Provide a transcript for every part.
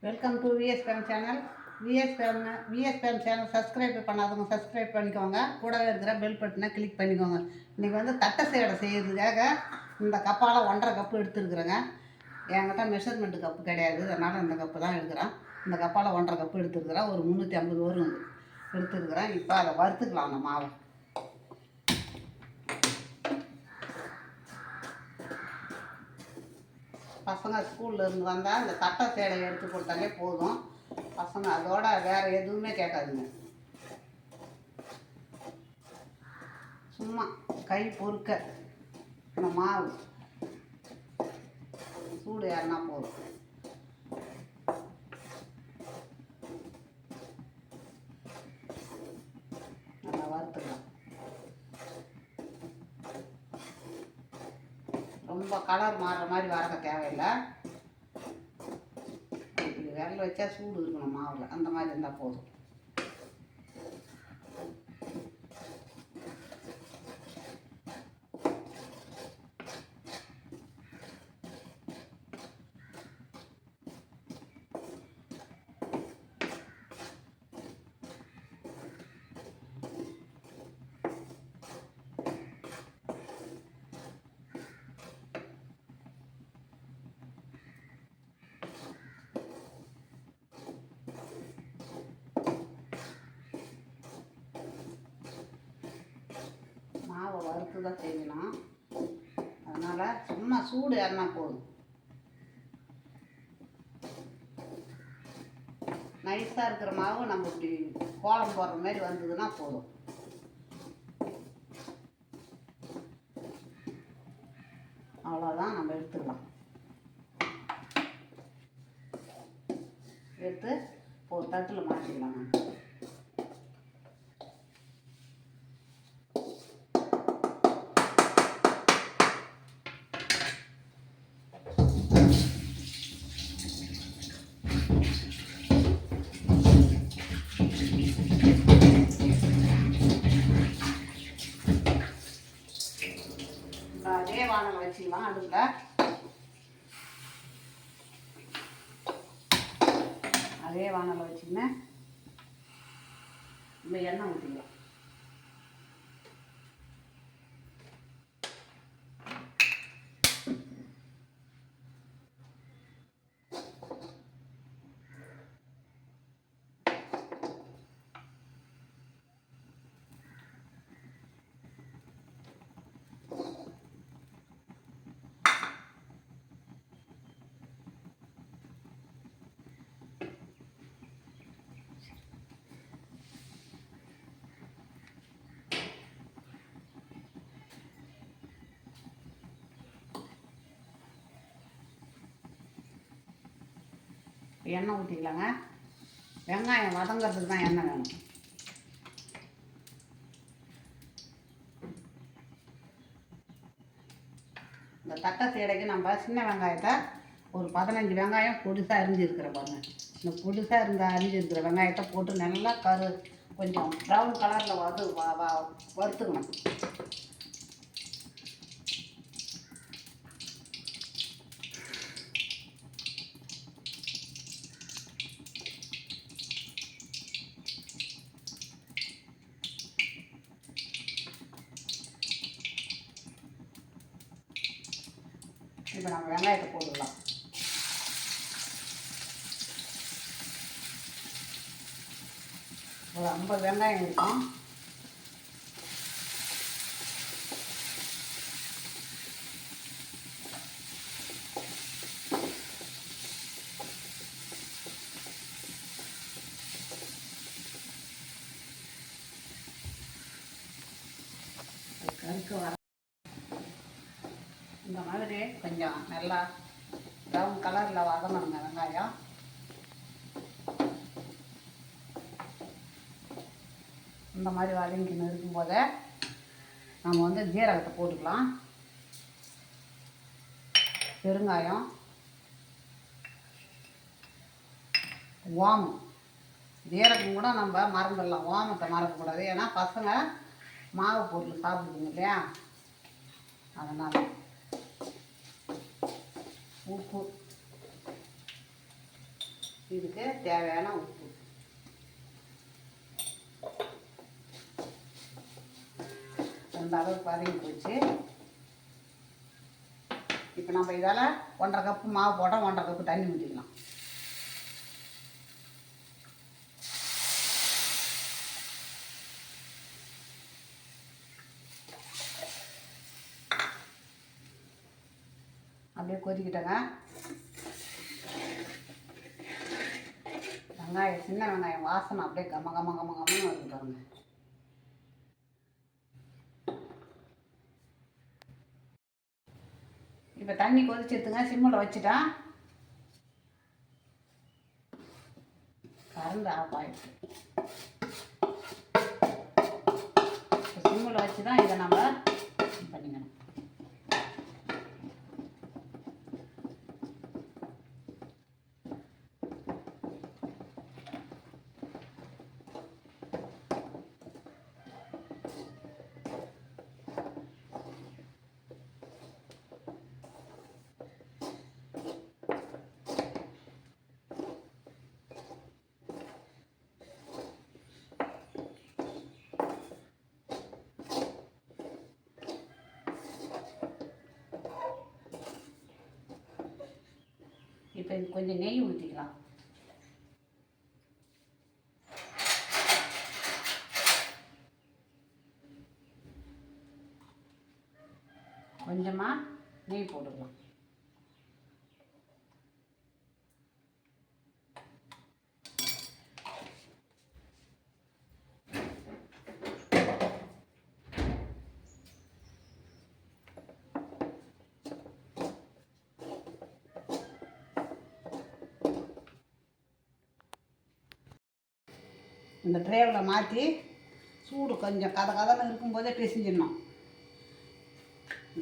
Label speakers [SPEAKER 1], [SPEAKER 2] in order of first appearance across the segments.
[SPEAKER 1] Welcome to VSPM channel. VSPM channel subscribe பண்ணாதவங்க subscribe பண்ணிக்கோங்க. கூடவே இருக்கிற பெல் பட்டனை கிளிக் பண்ணிக்கோங்க. இன்றைக்கி வந்து தட்டை சேடை செய்கிறதுக்காக இந்த கப்பால் 1.5 கப்பு எடுத்துருக்குறேங்க. என்கிட்ட மெஷர்மெண்ட்டு கப்பு கிடையாது, அதனால் இந்த கப்பு தான் எடுக்கிறேன். இந்த கப்பால் 1.5 கப்பு எடுத்துருக்குறேன். ஒரு 350 வரும் எடுத்துருக்குறேன். இப்போ அதை வறுத்துக்கலாம். அந்த மாவை பசங்க ஸ்கூலில் இருந்து வந்தால் இந்த தட்டை சேடையை எடுத்து கொடுத்தாலே போதும். பசங்க அதோட வேறு எதுவுமே கேட்காதுங்க. சும்மா கை பொறுக்க இந்த மாவு சூடு ஏறினா போதும். நல்லா வறுத்துக்கலாம். ரொம்ப கலர் மாறுற மாதிரி வறக்க தேவையில்லை. இப்படி விரல் வச்சா சூடு இருக்கணும் மாவில், அந்த மாதிரி இருந்தால் போதும். மாவை வறுத்து தான் செய்யணும், அதனால் சும்மா சூடு ஏறினா போதும். நைஸாக இருக்கிற மாவு நம்ம இப்படி கோலம் போடுற மாதிரி வந்ததுன்னா போதும். அவ்வளோதான், நம்ம எடுத்துக்கலாம். எடுத்து ஒரு தட்டில் மாற்றிக்கலாம். அதே வானல் வச்சுக்கலாம். அடுப்பில் அதே வானலை வச்சுக்கின்னு நம்ம எண்ணெய் ஊற்றிக்கலாம். எண்ணெய் ஊற்றிக்கலாங்க. வெங்காயம் வதங்கிறதுக்கு தான் எண்ணெய் வேணும். இந்த தட்டை சீடைக்கு நம்ம சின்ன வெங்காயத்தை ஒரு 15 வெங்காயம் பொடிசாக அரிஞ்சிருக்கிற பாருங்க. இந்த பொடிசாக அரிஞ்சிருக்கிற வெங்காயத்தை போட்டு நல்லா கொஞ்சம் ப்ரௌன் கலரில் வறுத்துக்கணும். இப்போ நம்ம வெங்காயத்தை போட்டுடலாம். ஒரு 50 வெங்காயம் இருக்கும். கருக்கு வர இந்த மாதிரி கொஞ்சம் நல்லா ப்ரௌன் கலரில் வதங்கணுங்க வெங்காயம். இந்த மாதிரி வதங்கின்னு இருக்கும்போதே நம்ம வந்து ஜீரகத்தை போட்டுக்கலாம். பெருங்காயம், ஓமம். ஜீரகம் கூட நம்ம மறந்துடலாம், ஓமத்தை மறக்கக்கூடாது. ஏன்னா பசங்க மாவு பொருள் சாப்பிடுதுங்க இல்லையா, அதனால். உப்பு இதுக்கு தேவையான உப்பு. அந்த அளவுக்கு வதங்கி போச்சு. இப்போ நம்ம இதால் 1.5 கப்பு மாவு போட்டால் 1.5 கப்பு தண்ணி ஊற்றிக்கலாம். அப்படியே கொதிக்கிட்டங்க. வெங்காயம், சின்ன வெங்காயம் வாசனை அப்படியே கம கம கம கமன்னு வருது பாருங்க. இப்போ தண்ணி கொதிச்சிருத்துங்க. சிம்மில் வச்சுட்டா கரண்ட் ஆஃப் ஆகிடுச்சு. சிம்மில் வச்சு தான் இதை நம்ம பண்ணிக்கணும். இப்போ கொஞ்சம் நெய் ஊற்றிக்கலாம். கொஞ்சமாக நெய் போட்டுக்கலாம். இந்த ட்ரேவில் மாற்றி சூடு கொஞ்சம் கதன்னு இருக்கும்போதே பிசைஞ்சிடணும்.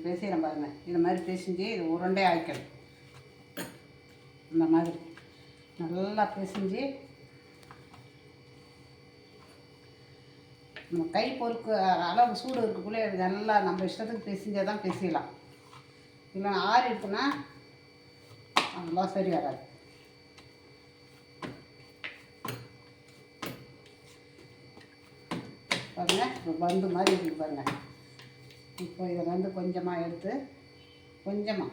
[SPEAKER 1] பிசைகிறேன் பாருங்கள். இது மாதிரி பிசைஞ்சு இது உருண்டை ஆக்கிடும். இந்த மாதிரி நல்லா பிசைஞ்சு நம்ம கை பொறுக்கு அளவு சூடு இருக்கக்குள்ளே நல்லா நம்ம இஷ்டத்துக்கு பிசைஞ்சால் தான் பிசையலாம். இல்லைன்னா ஆறி இருக்குன்னா அதெல்லாம் சரி வராது. பாருங்கள், இப்போ பந்து மாதிரி இருக்குது பாருங்கள். இப்போ இதை வந்து கொஞ்சமாக எடுத்து கொஞ்சமாக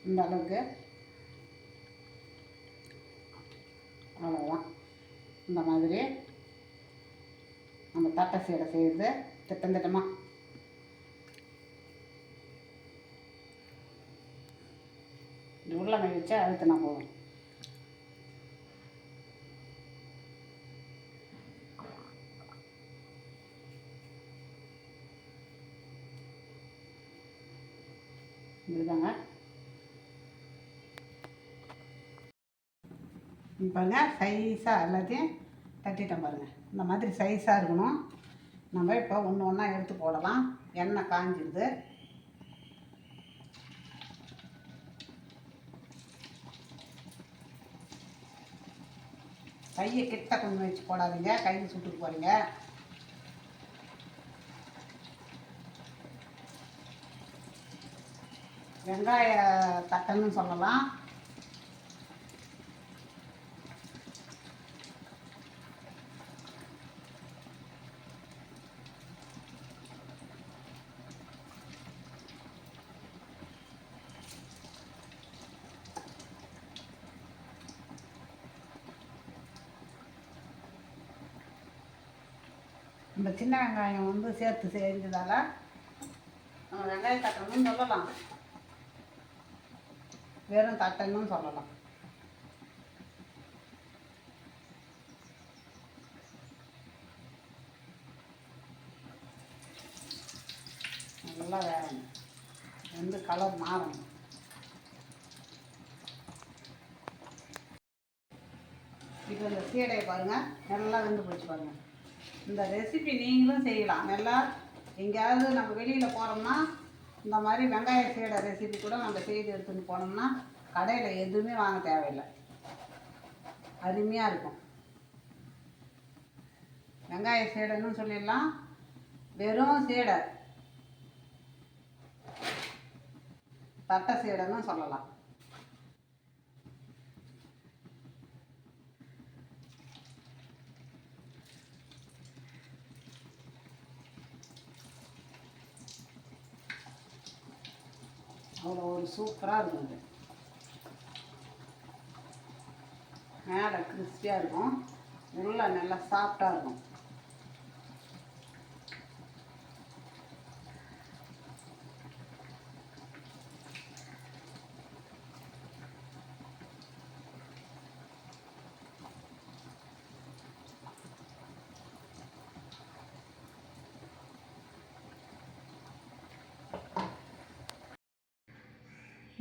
[SPEAKER 1] இந்த அளவுக்கு, அவ்வளோதான். இந்த மாதிரி நம்ம தட்டை சீடை செய்கிறது திட்டமாக உருளைக்கிழங்கு வச்சா அழுத்தினா போதும். இதுதாங்க. பாருங்கள், சைஸாக எல்லாத்தையும் தட்டிட்டேன் பாருங்கள். இந்த மாதிரி சைஸாக இருக்கணும். நம்ம இப்போ ஒன்று ஒன்றா எடுத்து போடலாம். எண்ணெய் காஞ்சிடுது. கையை கிட்ட கொஞ்சம் வச்சு போடாதீங்க, கையில் சுட்டுக்கு போகிறீங்க. வெங்காய தட்டன்னு சொல்லலாம். இந்த சின்ன வெங்காயம் வந்து சேர்த்து செஞ்சதால் வெங்காய தட்டணும்னு சொல்லலாம், வெறும் தட்டணும் சொல்லலாம். நல்லா வேகணும், வந்து கலர் மாறணும். இப்போ இந்த சீடையை பாருங்கள், நல்லா வெந்து போச்சு பாருங்கள். இந்த ரெசிபி நீங்களும் செய்யலாம். நல்லா எங்கேயாவது நம்ம வெளியில் போகிறோம்னா இந்த மாதிரி வெங்காய சீடை ரெசிபி கூட நம்ம செய்து எடுத்துகிட்டு போனோம்னா கடையில் எதுவுமே வாங்க தேவையில்லை, அருமையாக இருக்கும். வெங்காய சீடைன்னு சொல்லிடலாம், வெறும் சீடை. தட்டை சீடைன்னு சொல்லலாம். அவ்வளோ ஒரு சூப்பராக இருக்கும். இது மேலே கிறிஸ்பியாக இருக்கும், உள்ளே நல்லா சாஃப்டாக இருக்கும்.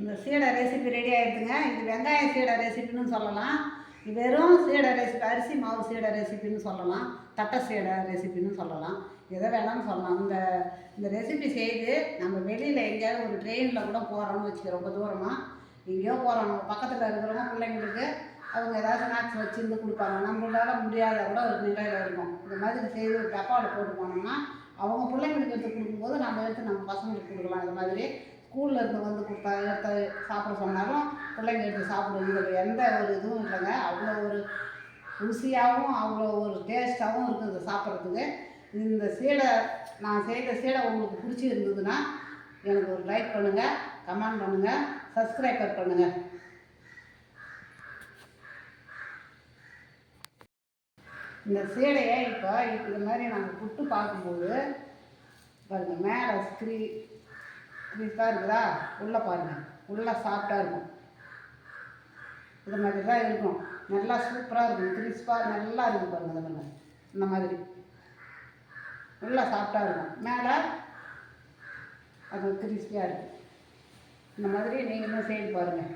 [SPEAKER 1] இந்த சீடை ரெசிபி ரெடி ஆகிடுதுங்க. இது வெங்காய சீடை ரெசிபின்னு சொல்லலாம், வெறும் சீடை ரெசிபி, அரிசி மாவு சீடை ரெசிபின்னு சொல்லலாம், தட்டை சீடை ரெசிபின்னு சொல்லலாம், எதை வேணாலும் சொல்லலாம். இந்த ரெசிபி செய்து நம்ம வெளியில் எங்கேயாவது ஒரு ட்ரெயினில் கூட போகிறோம்னு வச்சுக்க, ரொம்ப தூரமாக எங்கேயோ போகிறோம், நம்ம பக்கத்தில் இருக்கிறவங்க பிள்ளைங்களுக்கு அவங்க ஏதாவது ஸ்நாக்ஸ் வச்சுருந்து கொடுப்பாங்க, நம்மளால் முடியாத கூட ஒரு நிலையில் இருக்கும். இந்த மாதிரி செய்து ஒரு டப்பாவில் போட்டு போனோம்னா அவங்க பிள்ளைங்களுக்கு எடுத்து கொடுக்கும்போது நம்ம எடுத்து நம்ம பசங்களுக்கு கொடுக்கலாம். இந்த மாதிரி ஸ்கூலில் இருந்து வந்து கொடுத்தா எடுத்து சாப்பிட சொன்னாலும் பிள்ளைங்க எடுத்து சாப்பிடுவோம். இதில் எந்த ஒரு இதுவும் இல்லைங்க, அவ்வளோ ஒரு ருசியாகவும் அவ்வளோ ஒரு டேஸ்ட்டாகவும் இருக்குது சாப்பிட்றதுக்கு. இந்த சீடை நான் செய்த சீடை உங்களுக்கு பிடிச்சிருந்ததுன்னா எனக்கு ஒரு லைக் பண்ணுங்கள், கமெண்ட் பண்ணுங்கள், சப்ஸ்கிரைபர் பண்ணுங்கள். இந்த சீடையை இப்போ இது மாதிரி நாங்கள் புட்டு பார்க்கும்போது பாருங்கள், மேலே கிரீஸாக இருக்குதா, உள்ளே பாருங்கள், உள்ளே சாஃப்டாக இருக்கும். இது மாதிரி தான் இருக்கும், நல்லா சூப்பராக இருக்கும், கிறிஸ்பாக நல்லா இருக்கும் பாருங்கள். அதை இந்த மாதிரி நல்லா சாஃப்டாக இருக்கும், மேலே அது கிறிஸ்பியாக இருக்கும். இந்த மாதிரி நீங்களும் செய்து பாருங்கள்.